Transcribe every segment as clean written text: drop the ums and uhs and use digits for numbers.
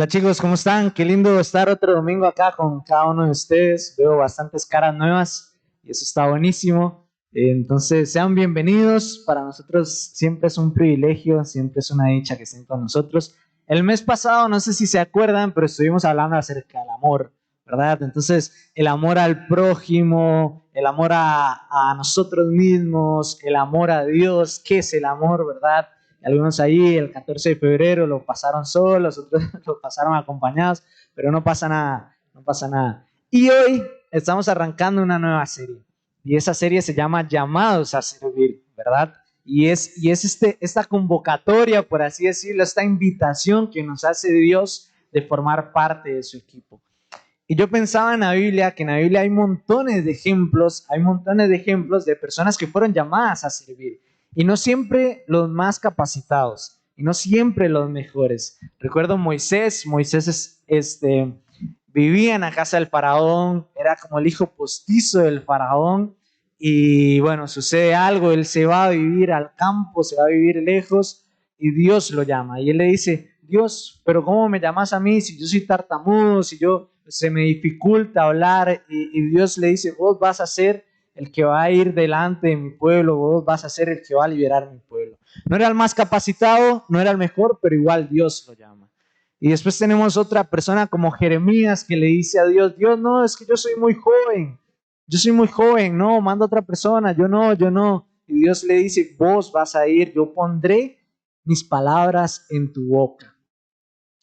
Hola chicos, ¿cómo están? Qué lindo estar otro domingo acá con cada uno de ustedes. Veo bastantes caras nuevas y eso está buenísimo. Entonces, sean bienvenidos. Para nosotros siempre es un privilegio, siempre es una dicha que estén con nosotros. El mes pasado, no sé si se acuerdan, pero estuvimos hablando acerca del amor, ¿verdad? Entonces, el amor al prójimo, el amor a nosotros mismos, el amor a Dios, ¿qué es el amor, verdad? Algunos ahí el 14 de febrero lo pasaron solos, otros lo pasaron acompañados, pero no pasa nada, no pasa nada. Y hoy estamos arrancando una nueva serie, y esa serie se llama Llamados a Servir, ¿verdad? Y es esta convocatoria, por así decirlo, esta invitación que nos hace Dios de formar parte de su equipo. Y yo pensaba en la Biblia, que en la Biblia hay montones de ejemplos de personas que fueron llamadas a servir. Y no siempre los más capacitados, y no siempre los mejores. Recuerdo Moisés vivía en la casa del faraón, era como el hijo postizo del faraón, y bueno, sucede algo, él se va a vivir al campo, se va a vivir lejos, y Dios lo llama, y él le dice: Dios, pero ¿cómo me llamas a mí si yo soy tartamudo, si yo se me dificulta hablar? Y Dios le dice: vos vas a ser el que va a ir delante de mi pueblo, vos vas a ser el que va a liberar mi pueblo. No era el más capacitado, no era el mejor, pero igual Dios lo llama. Y después tenemos otra persona como Jeremías que le dice a Dios: Dios, no, es que yo soy muy joven, no, manda a otra persona, yo no. Y Dios le dice: vos vas a ir, yo pondré mis palabras en tu boca.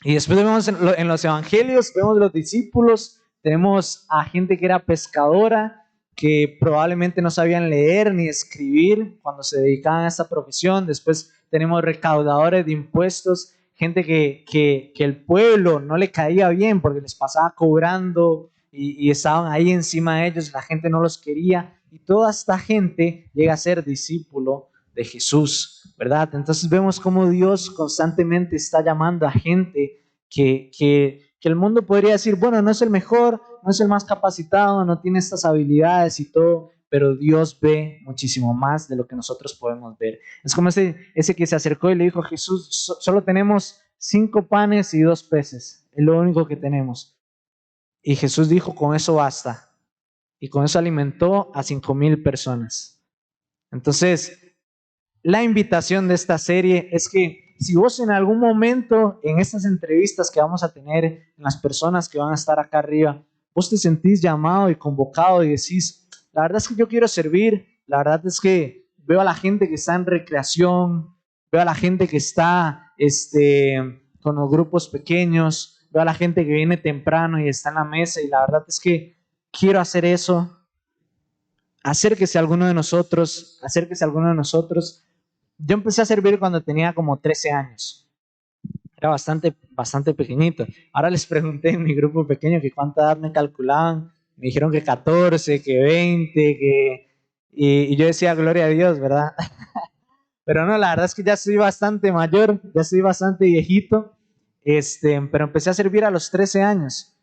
Y después vemos en los evangelios, vemos los discípulos, tenemos a gente que era pescadora, que probablemente no sabían leer ni escribir cuando se dedicaban a esta profesión. Después tenemos recaudadores de impuestos, gente que el pueblo no le caía bien porque les pasaba cobrando y estaban ahí encima de ellos, la gente no los quería. Y toda esta gente llega a ser discípulo de Jesús, ¿verdad? Entonces vemos cómo Dios constantemente está llamando a gente que el mundo podría decir: bueno, no es el mejor, no es el más capacitado, no tiene estas habilidades y todo, pero Dios ve muchísimo más de lo que nosotros podemos ver. Es como ese que se acercó y le dijo a Jesús: solo tenemos 5 panes y 2 peces, es lo único que tenemos. Y Jesús dijo: con eso basta. Y con eso alimentó a 5,000 personas. Entonces, la invitación de esta serie es que si vos en algún momento en estas entrevistas que vamos a tener, en las personas que van a estar acá arriba, vos te sentís llamado y convocado y decís: la verdad es que yo quiero servir, la verdad es que veo a la gente que está en recreación, veo a la gente que está con los grupos pequeños, veo a la gente que viene temprano y está en la mesa, y la verdad es que quiero hacer eso. Acérquese a alguno de nosotros. Yo empecé a servir cuando tenía como 13 años. Era bastante pequeñito. Ahora les pregunté en mi grupo pequeño que cuánta edad me calculaban. Me dijeron que 14, que 20, y yo decía: gloria a Dios, ¿verdad? Pero no, la verdad es que ya soy bastante mayor, ya soy bastante viejito. Pero empecé a servir a los 13 años.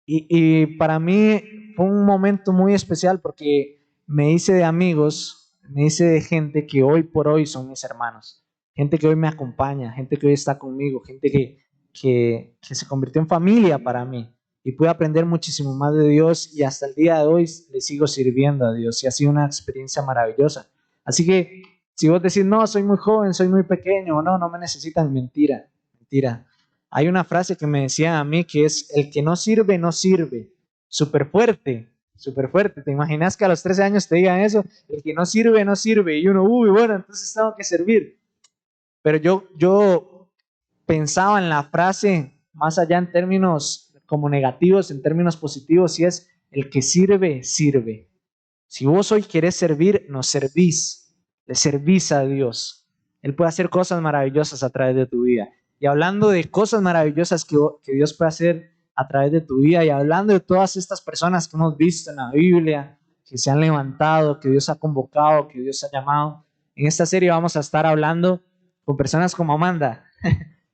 Y para mí fue un momento muy especial porque me hice de amigos, me hice de gente que hoy por hoy son mis hermanos, gente que hoy me acompaña, gente que hoy está conmigo, gente que se convirtió en familia para mí, y pude aprender muchísimo más de Dios, y hasta el día de hoy le sigo sirviendo a Dios, y ha sido una experiencia maravillosa. Así que si vos decís: no, soy muy joven, soy muy pequeño, o no, no me necesitan, mentira, mentira. Hay una frase que me decían a mí que es: el que no sirve, no sirve. Súper fuerte, súper fuerte. ¿Te imaginas que a los 13 años te digan eso? El que no sirve, no sirve. Y uno: uy, bueno, entonces tengo que servir. Pero yo pensaba en la frase más allá, en términos como negativos, en términos positivos, y es: el que sirve, sirve. Si vos hoy querés servir, nos servís, le servís a Dios. Él puede hacer cosas maravillosas a través de tu vida. Y hablando de cosas maravillosas que Dios puede hacer a través de tu vida, y hablando de todas estas personas que hemos visto en la Biblia, que se han levantado, que Dios ha convocado, que Dios ha llamado, en esta serie vamos a estar hablando con personas como Amanda,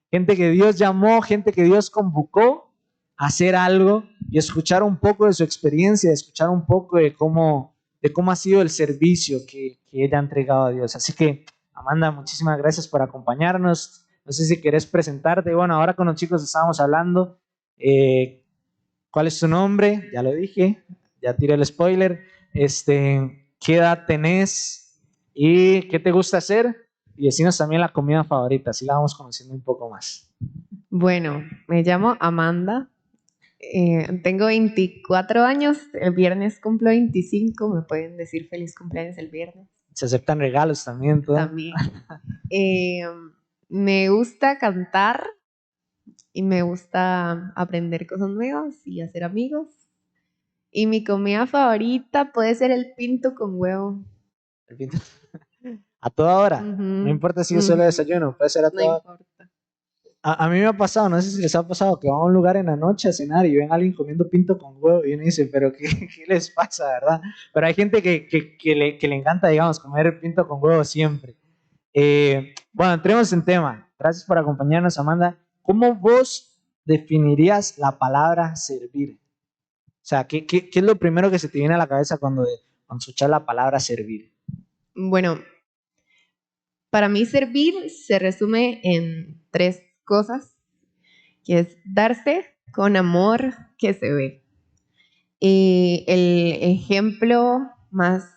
gente que Dios llamó, gente que Dios convocó a hacer algo, y escuchar un poco de su experiencia, escuchar un poco de cómo ha sido el servicio que ella ha entregado a Dios. Así que, Amanda, muchísimas gracias por acompañarnos. No sé si querés presentarte. Bueno, ahora con los chicos estábamos hablando. ¿Cuál es tu nombre? Ya lo dije, ya tiré el spoiler. ¿Qué edad tenés y qué te gusta hacer? Y decinos también la comida favorita, así la vamos conociendo un poco más. Bueno, me llamo Amanda, tengo 24 años, el viernes cumplo 25, me pueden decir feliz cumpleaños el viernes Se aceptan regalos también, todo. también. Eh, Me gusta cantar y me gusta aprender cosas nuevas y hacer amigos. Y mi comida favorita puede ser el pinto con huevo. A toda hora. No Ujú, importa si yo solo ujú, desayuno, puede ser a no toda hora. importa. A mí me ha pasado, no sé si les ha pasado, que van a un lugar en la noche a cenar y ven a alguien comiendo pinto con huevo y uno dice, pero ¿qué, qué les pasa, verdad? Pero hay gente que le encanta, digamos, comer pinto con huevo siempre. Bueno, entremos en tema. Gracias por acompañarnos, Amanda. ¿Cómo vos definirías la palabra servir? O sea, ¿qué es lo primero que se te viene a la cabeza cuando escuchas la palabra servir? Bueno, para mí servir se resume en tres cosas, que es darse con amor que se ve. Y el ejemplo más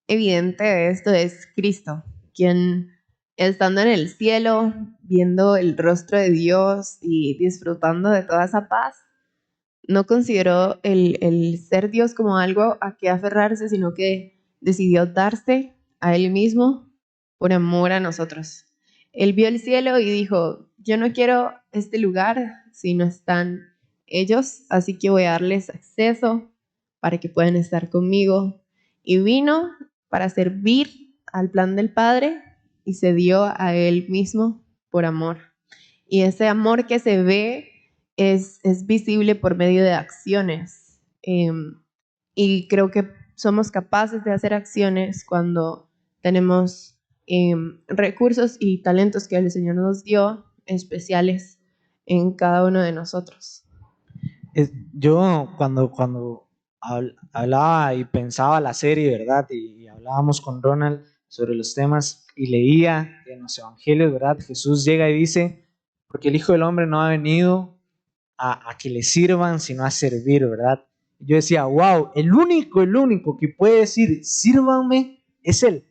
evidente de esto es Cristo, quien estando en el cielo, viendo el rostro de Dios y disfrutando de toda esa paz, no consideró el ser Dios como algo a que aferrarse, sino que decidió darse a Él mismo por amor a nosotros. Él vio el cielo y dijo, yo no quiero este lugar si no están ellos, así que voy a darles acceso para que puedan estar conmigo. Y vino para servir al plan del Padre y se dio a Él mismo por amor. Y ese amor que se ve es visible por medio de acciones. Y creo que somos capaces de hacer acciones cuando tenemos recursos y talentos que el Señor nos dio especiales en cada uno de nosotros. Yo cuando hablaba y pensaba la serie, ¿verdad? Y hablábamos con Ronald sobre los temas y leía en los evangelios, ¿verdad? Jesús llega y dice, porque el Hijo del Hombre no ha venido a que le sirvan, sino a servir, ¿verdad? Yo decía, wow, el único que puede decir, sírvanme, es Él.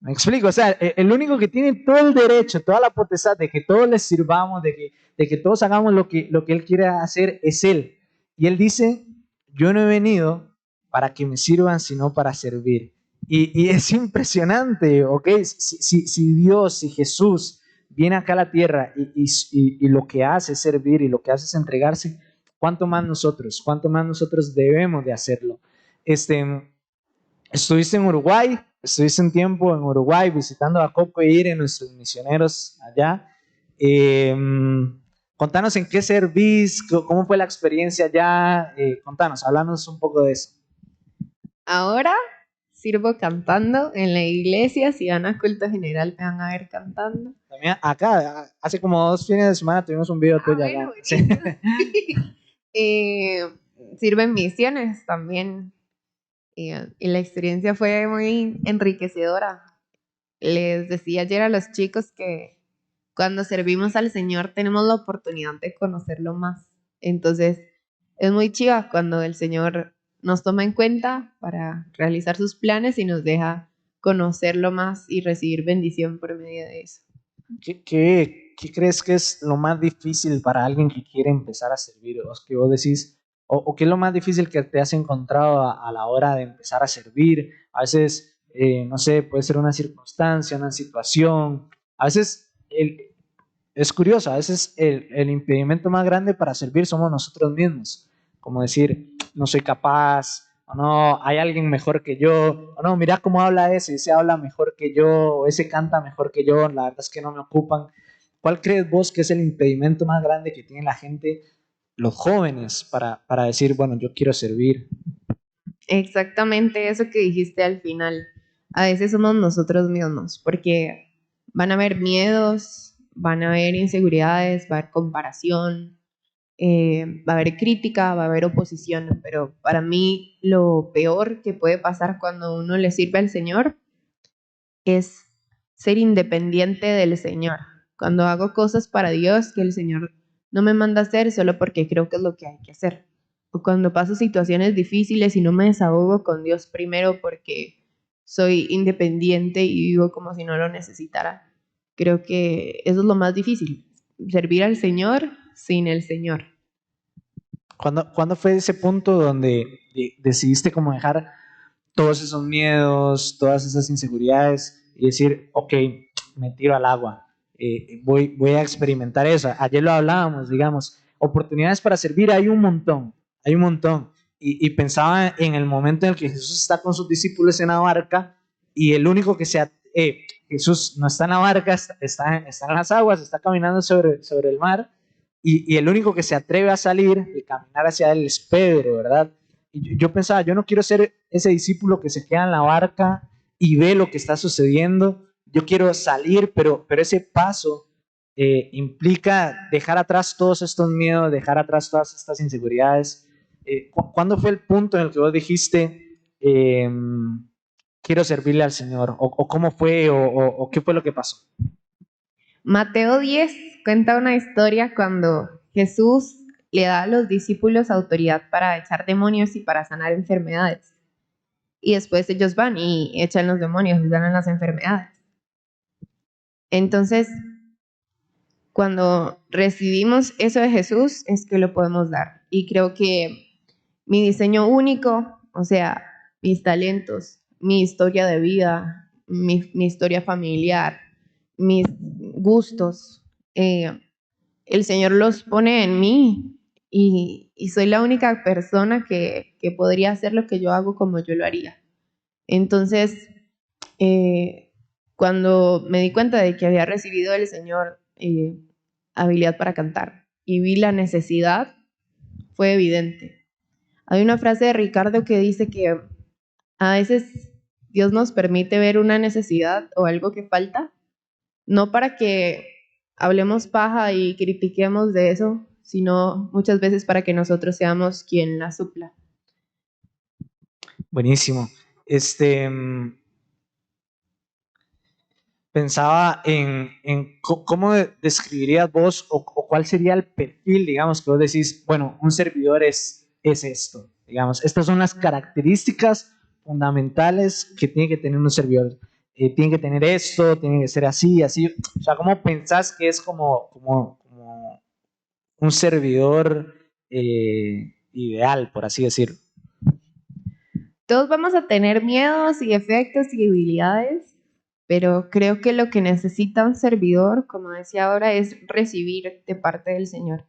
Me explico, o sea, el único que tiene todo el derecho, toda la potestad de que todos les sirvamos, de que todos hagamos lo que Él quiere hacer, es Él. Y Él dice, yo no he venido para que me sirvan, sino para servir. Y es impresionante, ¿ok? Si Dios, si Jesús viene acá a la tierra y lo que hace es servir y lo que hace es entregarse, cuánto más nosotros debemos de hacerlo. Estuviste en Uruguay, estuviste un tiempo en Uruguay visitando a Coco e Ire, nuestros misioneros allá. Eh, Contanos en qué servís, cómo fue la experiencia allá. Contanos, háblanos un poco de eso. Ahora sirvo cantando en la iglesia. Si van a culto general, me van a ver cantando. También acá, hace como 2 fines de semana tuvimos un video Ah, tuyo bueno, acá. Sí. buenísimo. Sirvo en misiones también. Y la experiencia fue muy enriquecedora. Les decía ayer a los chicos que cuando servimos al Señor tenemos la oportunidad de conocerlo más. Entonces, es muy chiva cuando el Señor nos toma en cuenta para realizar sus planes y nos deja conocerlo más y recibir bendición por medio de eso. ¿Qué crees que es lo más difícil para alguien que quiere empezar a servir? O que vos decís, o qué es lo más difícil que te has encontrado a la hora de empezar a servir. A veces, no sé, puede ser una circunstancia, una situación. A veces es curioso, a veces el impedimento más grande para servir somos nosotros mismos. Como decir, no soy capaz, o no, hay alguien mejor que yo, o no, mira cómo habla ese habla mejor que yo, o ese canta mejor que yo, la verdad es que no me ocupan. ¿Cuál crees vos que es el impedimento más grande que tiene la gente, los jóvenes, para decir, bueno, yo quiero servir? Exactamente eso que dijiste al final. A veces somos nosotros mismos, porque van a haber miedos, van a haber inseguridades, va a haber comparación, va a haber crítica, va a haber oposición, pero para mí lo peor que puede pasar cuando uno le sirve al Señor es ser independiente del Señor. Cuando hago cosas para Dios que el Señor no me manda a hacer solo porque creo que es lo que hay que hacer. O cuando paso situaciones difíciles y no me desahogo con Dios primero porque soy independiente y vivo como si no lo necesitara. Creo que eso es lo más difícil, servir al Señor sin el Señor. ¿Cuándo fue ese punto donde decidiste como dejar todos esos miedos, todas esas inseguridades y decir, ok, me tiro al agua, voy a experimentar eso? Ayer lo hablábamos, digamos, oportunidades para servir hay un montón, hay un montón. Y pensaba en el momento en el que Jesús está con sus discípulos en la barca y el único que Jesús no está en la barca, está en las aguas, está caminando sobre el mar y el único que se atreve a salir y caminar hacia él es Pedro, ¿verdad? Y yo pensaba, yo no quiero ser ese discípulo que se queda en la barca y ve lo que está sucediendo. Yo quiero salir, pero ese paso implica dejar atrás todos estos miedos, dejar atrás todas estas inseguridades. ¿Cuándo fue el punto en el que vos dijiste, quiero servirle al Señor? ¿O cómo fue? ¿O qué fue lo que pasó? Mateo 10 cuenta una historia cuando Jesús le da a los discípulos autoridad para echar demonios y para sanar enfermedades. Y después ellos van y echan los demonios y sanan las enfermedades. Entonces, cuando recibimos eso de Jesús, es que lo podemos dar. Y creo que mi diseño único, o sea, mis talentos, mi historia de vida, mi historia familiar, mis gustos, el Señor los pone en mí y soy la única persona que podría hacer lo que yo hago como yo lo haría. Entonces, cuando me di cuenta de que había recibido del Señor habilidad para cantar y vi la necesidad, fue evidente. Hay una frase de Ricardo que dice que a veces Dios nos permite ver una necesidad o algo que falta, no para que hablemos paja y critiquemos de eso, sino muchas veces para que nosotros seamos quien la supla. Buenísimo. Pensaba en cómo describirías vos o cuál sería el perfil, digamos, que vos decís, bueno, un servidor es esto, digamos, estas son las características fundamentales que tiene que tener un servidor. Tiene que tener esto, tiene que ser así, así. O sea, ¿cómo pensás que es como un servidor ideal, por así decirlo? Todos vamos a tener miedos y efectos y debilidades, pero creo que lo que necesita un servidor, como decía ahora, es recibir de parte del Señor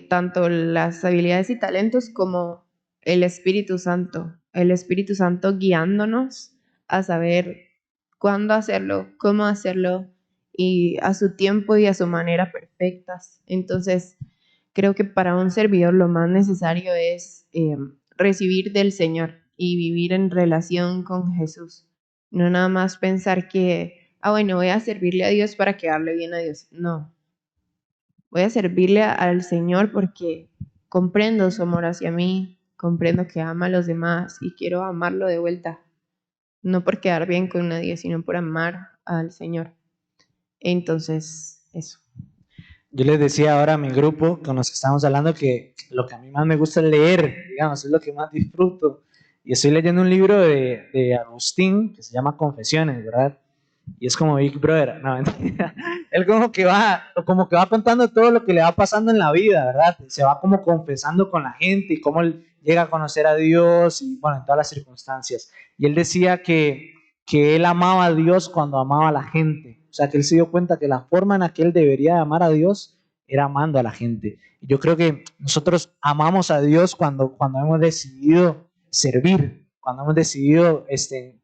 tanto las habilidades y talentos como el Espíritu Santo guiándonos a saber cuándo hacerlo, cómo hacerlo y a su tiempo y a su manera perfectas. Entonces, creo que para un servidor lo más necesario es recibir del Señor y vivir en relación con Jesús. No nada más pensar que, bueno, voy a servirle a Dios para quedarle bien a Dios. No. Voy a servirle al Señor porque comprendo su amor hacia mí, comprendo que ama a los demás y quiero amarlo de vuelta. No por quedar bien con nadie, sino por amar al Señor. Entonces, eso. Yo les decía ahora a mi grupo con los que estamos hablando que lo que a mí más me gusta es leer, digamos, es lo que más disfruto. Y estoy leyendo un libro de Agustín que se llama Confesiones, ¿verdad? Y es como Big Brother, no, mentira. Él como que va contando todo lo que le va pasando en la vida, ¿verdad? Se va como confesando con la gente y cómo él llega a conocer a Dios y bueno, en todas las circunstancias. Y él decía que él amaba a Dios cuando amaba a la gente. O sea, que él se dio cuenta que la forma en la que él debería amar a Dios era amando a la gente. Y yo creo que nosotros amamos a Dios cuando hemos decidido servir, cuando hemos decidido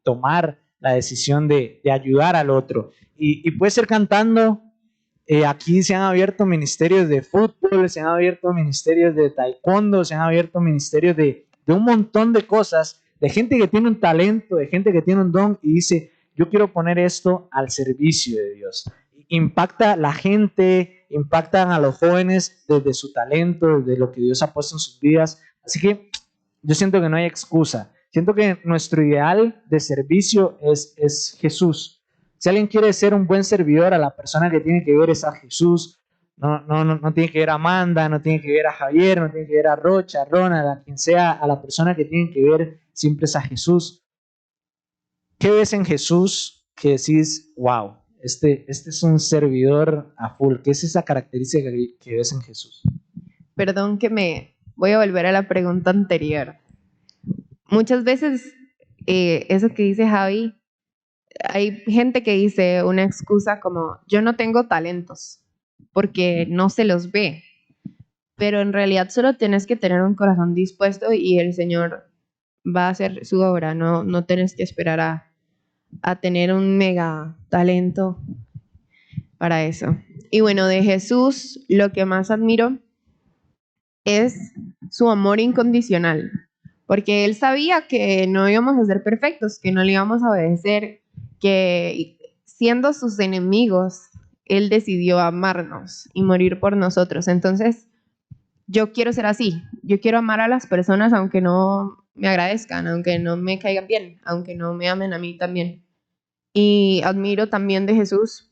tomar la decisión de ayudar al otro. Y puede ser cantando. Aquí se han abierto ministerios de fútbol, se han abierto ministerios de taekwondo, se han abierto ministerios de un montón de cosas, de gente que tiene un talento, de gente que tiene un don y dice, yo quiero poner esto al servicio de Dios. Impacta a la gente, impactan a los jóvenes desde su talento, desde lo que Dios ha puesto en sus vidas. Así que yo siento que no hay excusa. Siento que nuestro ideal de servicio es Jesús. Si alguien quiere ser un buen servidor, a la persona que tiene que ver es a Jesús. No tiene que ver a Amanda, no tiene que ver a Javier, no tiene que ver a Rocha, a Ronald, a quien sea, a la persona que tiene que ver siempre es a Jesús. ¿Qué ves en Jesús que decís, wow, este es un servidor a full? ¿Qué es esa característica que ves en Jesús? Perdón que me voy a volver a la pregunta anterior. Muchas veces, eso que dice Javi, hay gente que dice una excusa como, yo no tengo talentos, porque no se los ve. Pero en realidad solo tienes que tener un corazón dispuesto y el Señor va a hacer su obra. No tienes que esperar a tener un mega talento para eso. Y bueno, de Jesús lo que más admiro es su amor incondicional, porque Él sabía que no íbamos a ser perfectos, que no le íbamos a obedecer, que siendo sus enemigos, Él decidió amarnos y morir por nosotros. Entonces, yo quiero ser así, yo quiero amar a las personas aunque no me agradezcan, aunque no me caigan bien, aunque no me amen a mí también. Y admiro también de Jesús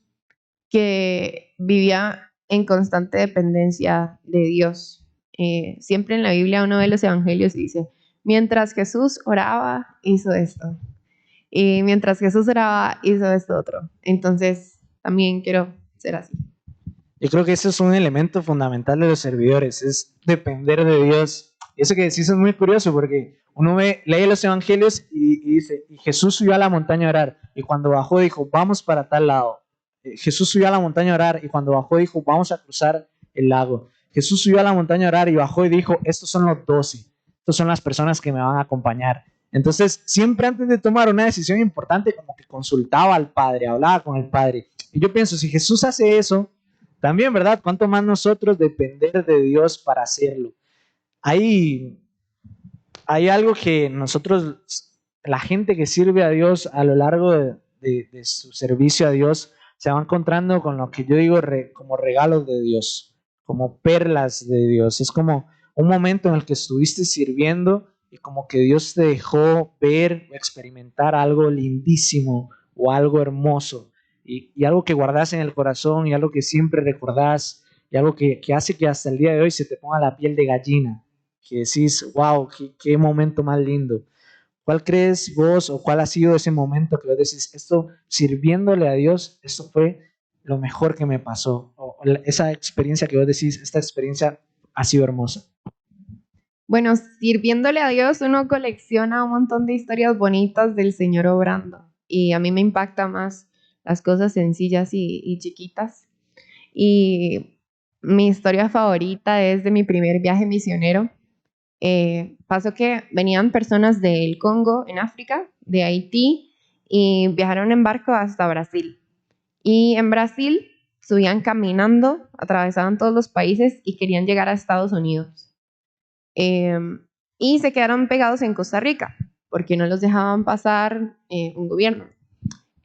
que vivía en constante dependencia de Dios. Siempre en la Biblia uno ve los evangelios y dice, mientras Jesús oraba, hizo esto. Y mientras Jesús oraba, hizo esto otro. Entonces, también quiero ser así. Yo creo que ese es un elemento fundamental de los servidores, es depender de Dios. Y eso que decís es muy curioso porque uno lee los evangelios y dice, y Jesús subió a la montaña a orar, y cuando bajó dijo, vamos para tal lado. Jesús subió a la montaña a orar, y cuando bajó dijo, vamos a cruzar el lago. Jesús subió a la montaña a orar y bajó y dijo, estos son los 12, estos son las personas que me van a acompañar. Entonces, siempre antes de tomar una decisión importante, como que consultaba al Padre, hablaba con el Padre. Y yo pienso, si Jesús hace eso, también, ¿verdad? ¿Cuánto más nosotros depender de Dios para hacerlo? Hay, hay algo que nosotros, la gente que sirve a Dios a lo largo de su servicio a Dios, se va encontrando con lo que yo digo como regalos de Dios, como perlas de Dios. Es como un momento en el que estuviste sirviendo y como que Dios te dejó ver o experimentar algo lindísimo o algo hermoso y algo que guardas en el corazón y algo que siempre recordás y algo que hace que hasta el día de hoy se te ponga la piel de gallina, que decís, wow, qué momento más lindo. ¿Cuál crees vos o cuál ha sido ese momento que vos decís, esto sirviéndole a Dios, esto fue lo mejor que me pasó? O esa experiencia que vos decís, esta experiencia ha sido hermosa. Bueno, sirviéndole a Dios uno colecciona un montón de historias bonitas del Señor obrando y a mí me impacta más las cosas sencillas y chiquitas. Y mi historia favorita es de mi primer viaje misionero. Pasó que venían personas del Congo, en África, de Haití, y viajaron en barco hasta Brasil. Y en Brasil subían caminando, atravesaban todos los países y querían llegar a Estados Unidos. Y se quedaron pegados en Costa Rica, porque no los dejaban pasar un gobierno.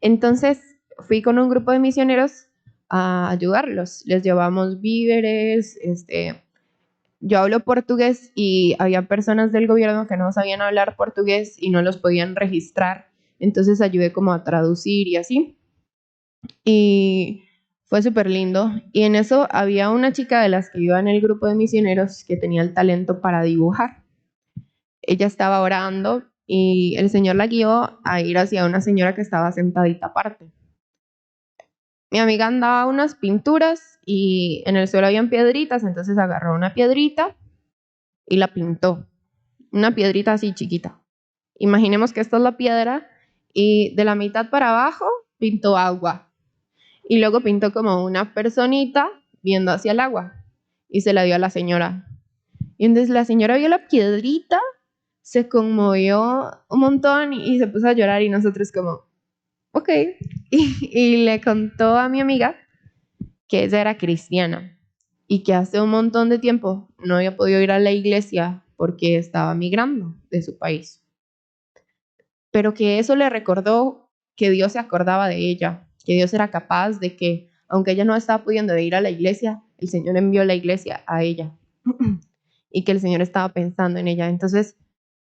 Entonces fui con un grupo de misioneros a ayudarlos. Les llevamos víveres, yo hablo portugués y había personas del gobierno que no sabían hablar portugués y no los podían registrar. Entonces ayudé como a traducir y así. Y fue súper lindo. Y en eso había una chica de las que iba en el grupo de misioneros que tenía el talento para dibujar. Ella estaba orando y el Señor la guió a ir hacia una señora que estaba sentadita aparte. Mi amiga andaba unas pinturas y en el suelo habían piedritas, entonces agarró una piedrita y la pintó. Una piedrita así chiquita. Imaginemos que esta es la piedra y de la mitad para abajo pintó agua. Y luego pintó como una personita viendo hacia el agua y se la dio a la señora. Y entonces la señora vio la piedrita, se conmovió un montón y se puso a llorar y nosotros como, ok. Y le contó a mi amiga que ella era cristiana y que hace un montón de tiempo no había podido ir a la iglesia porque estaba migrando de su país. Pero que eso le recordó que Dios se acordaba de ella, que Dios era capaz de que, aunque ella no estaba pudiendo ir a la iglesia, el Señor envió la iglesia a ella y que el Señor estaba pensando en ella. Entonces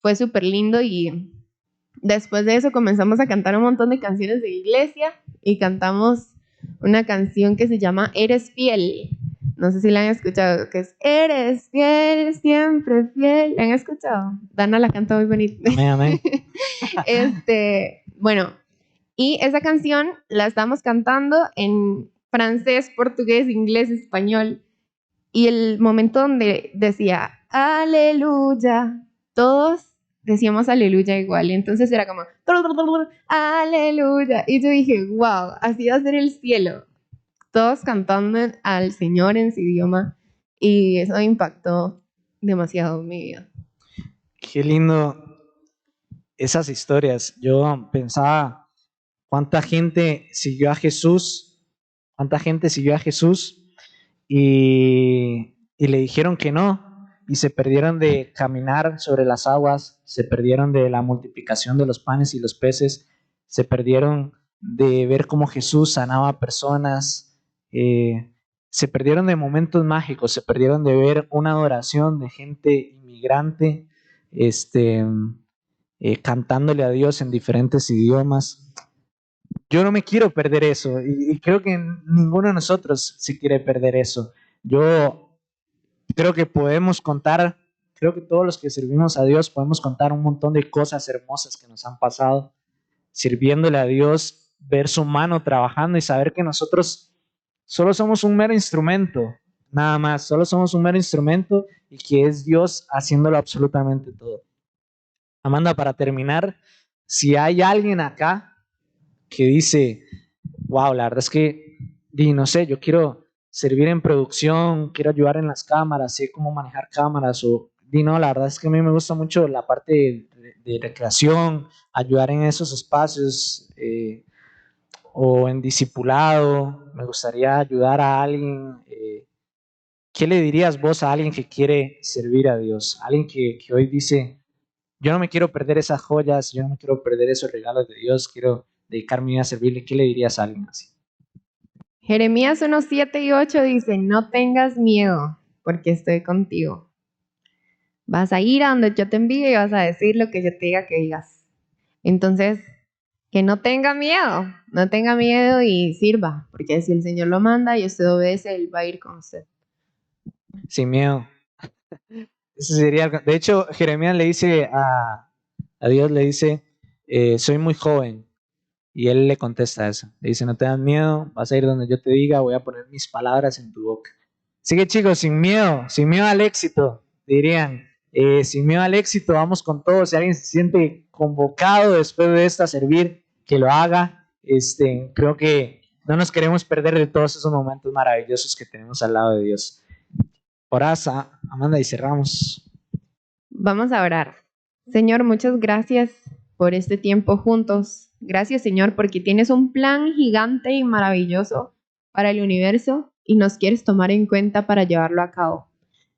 fue súper lindo y Después de eso comenzamos a cantar un montón de canciones de iglesia y cantamos una canción que se llama Eres fiel. No sé si la han escuchado, que es Eres fiel, siempre fiel. ¿La han escuchado? Dana la canta muy bonito. Amén, amén. Bueno, y esa canción la estamos cantando en francés, portugués, inglés, español. Y el momento donde decía aleluya, todos decíamos aleluya igual. Y entonces era como aleluya. Y yo dije, wow, así va a ser el cielo. Todos cantando al Señor en su idioma. Y eso impactó demasiado mi vida. Qué lindo esas historias. Yo pensaba cuánta gente siguió a Jesús, cuánta gente siguió a Jesús y le dijeron que no, y se perdieron de caminar sobre las aguas, se perdieron de la multiplicación de los panes y los peces, se perdieron de ver cómo Jesús sanaba a personas, se perdieron de momentos mágicos, se perdieron de ver una adoración de gente inmigrante, cantándole a Dios en diferentes idiomas. Yo no me quiero perder eso y creo que ninguno de nosotros se quiere perder eso. Yo creo que podemos contar, creo que todos los que servimos a Dios podemos contar un montón de cosas hermosas que nos han pasado sirviéndole a Dios, ver su mano trabajando y saber que nosotros solo somos un mero instrumento, nada más, solo somos un mero instrumento y que es Dios haciéndolo absolutamente todo. Amanda, para terminar, si hay alguien acá que dice, wow, la verdad es que, no sé, yo quiero servir en producción, quiero ayudar en las cámaras, sé cómo manejar cámaras, o, no, la verdad es que a mí me gusta mucho la parte de recreación, ayudar en esos espacios, o en discipulado, me gustaría ayudar a alguien. ¿Qué le dirías vos a alguien que quiere servir a Dios? Alguien que hoy dice, yo no me quiero perder esas joyas, yo no me quiero perder esos regalos de Dios, quiero dedicar mi vida a servirle. ¿Qué le dirías a alguien así? Jeremías 1, 7 y 8 dice, no tengas miedo, porque estoy contigo. Vas a ir a donde yo te envíe y vas a decir lo que yo te diga que digas. Entonces, que no tenga miedo y sirva, porque si el Señor lo manda y usted obedece, Él va a ir con usted. Sin miedo. Ese sería, de hecho, Jeremías le dice a Dios, le dice, soy muy joven. Y él le contesta eso. Le dice, no tengas miedo, vas a ir donde yo te diga, voy a poner mis palabras en tu boca. Así que chicos, sin miedo al éxito, dirían, sin miedo al éxito, vamos con todo. Si alguien se siente convocado después de esto a servir, que lo haga. Creo que no nos queremos perder de todos esos momentos maravillosos que tenemos al lado de Dios. Orás, Amanda, y cerramos. Vamos a orar. Señor, muchas gracias por este tiempo juntos. Gracias, Señor, porque tienes un plan gigante y maravilloso para el universo y nos quieres tomar en cuenta para llevarlo a cabo.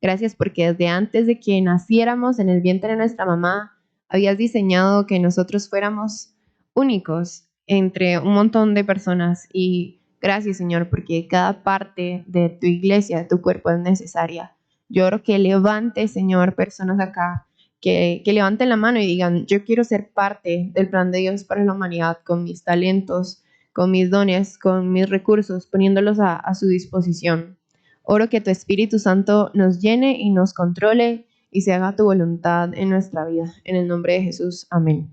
Gracias porque desde antes de que naciéramos en el vientre de nuestra mamá, habías diseñado que nosotros fuéramos únicos entre un montón de personas. Y gracias, Señor, porque cada parte de tu iglesia, de tu cuerpo es necesaria. Yo oro que levante, Señor, personas acá, que levanten la mano y digan, yo quiero ser parte del plan de Dios para la humanidad con mis talentos, con mis dones, con mis recursos, poniéndolos a su disposición. Oro que tu Espíritu Santo nos llene y nos controle y se haga tu voluntad en nuestra vida. En el nombre de Jesús, amén.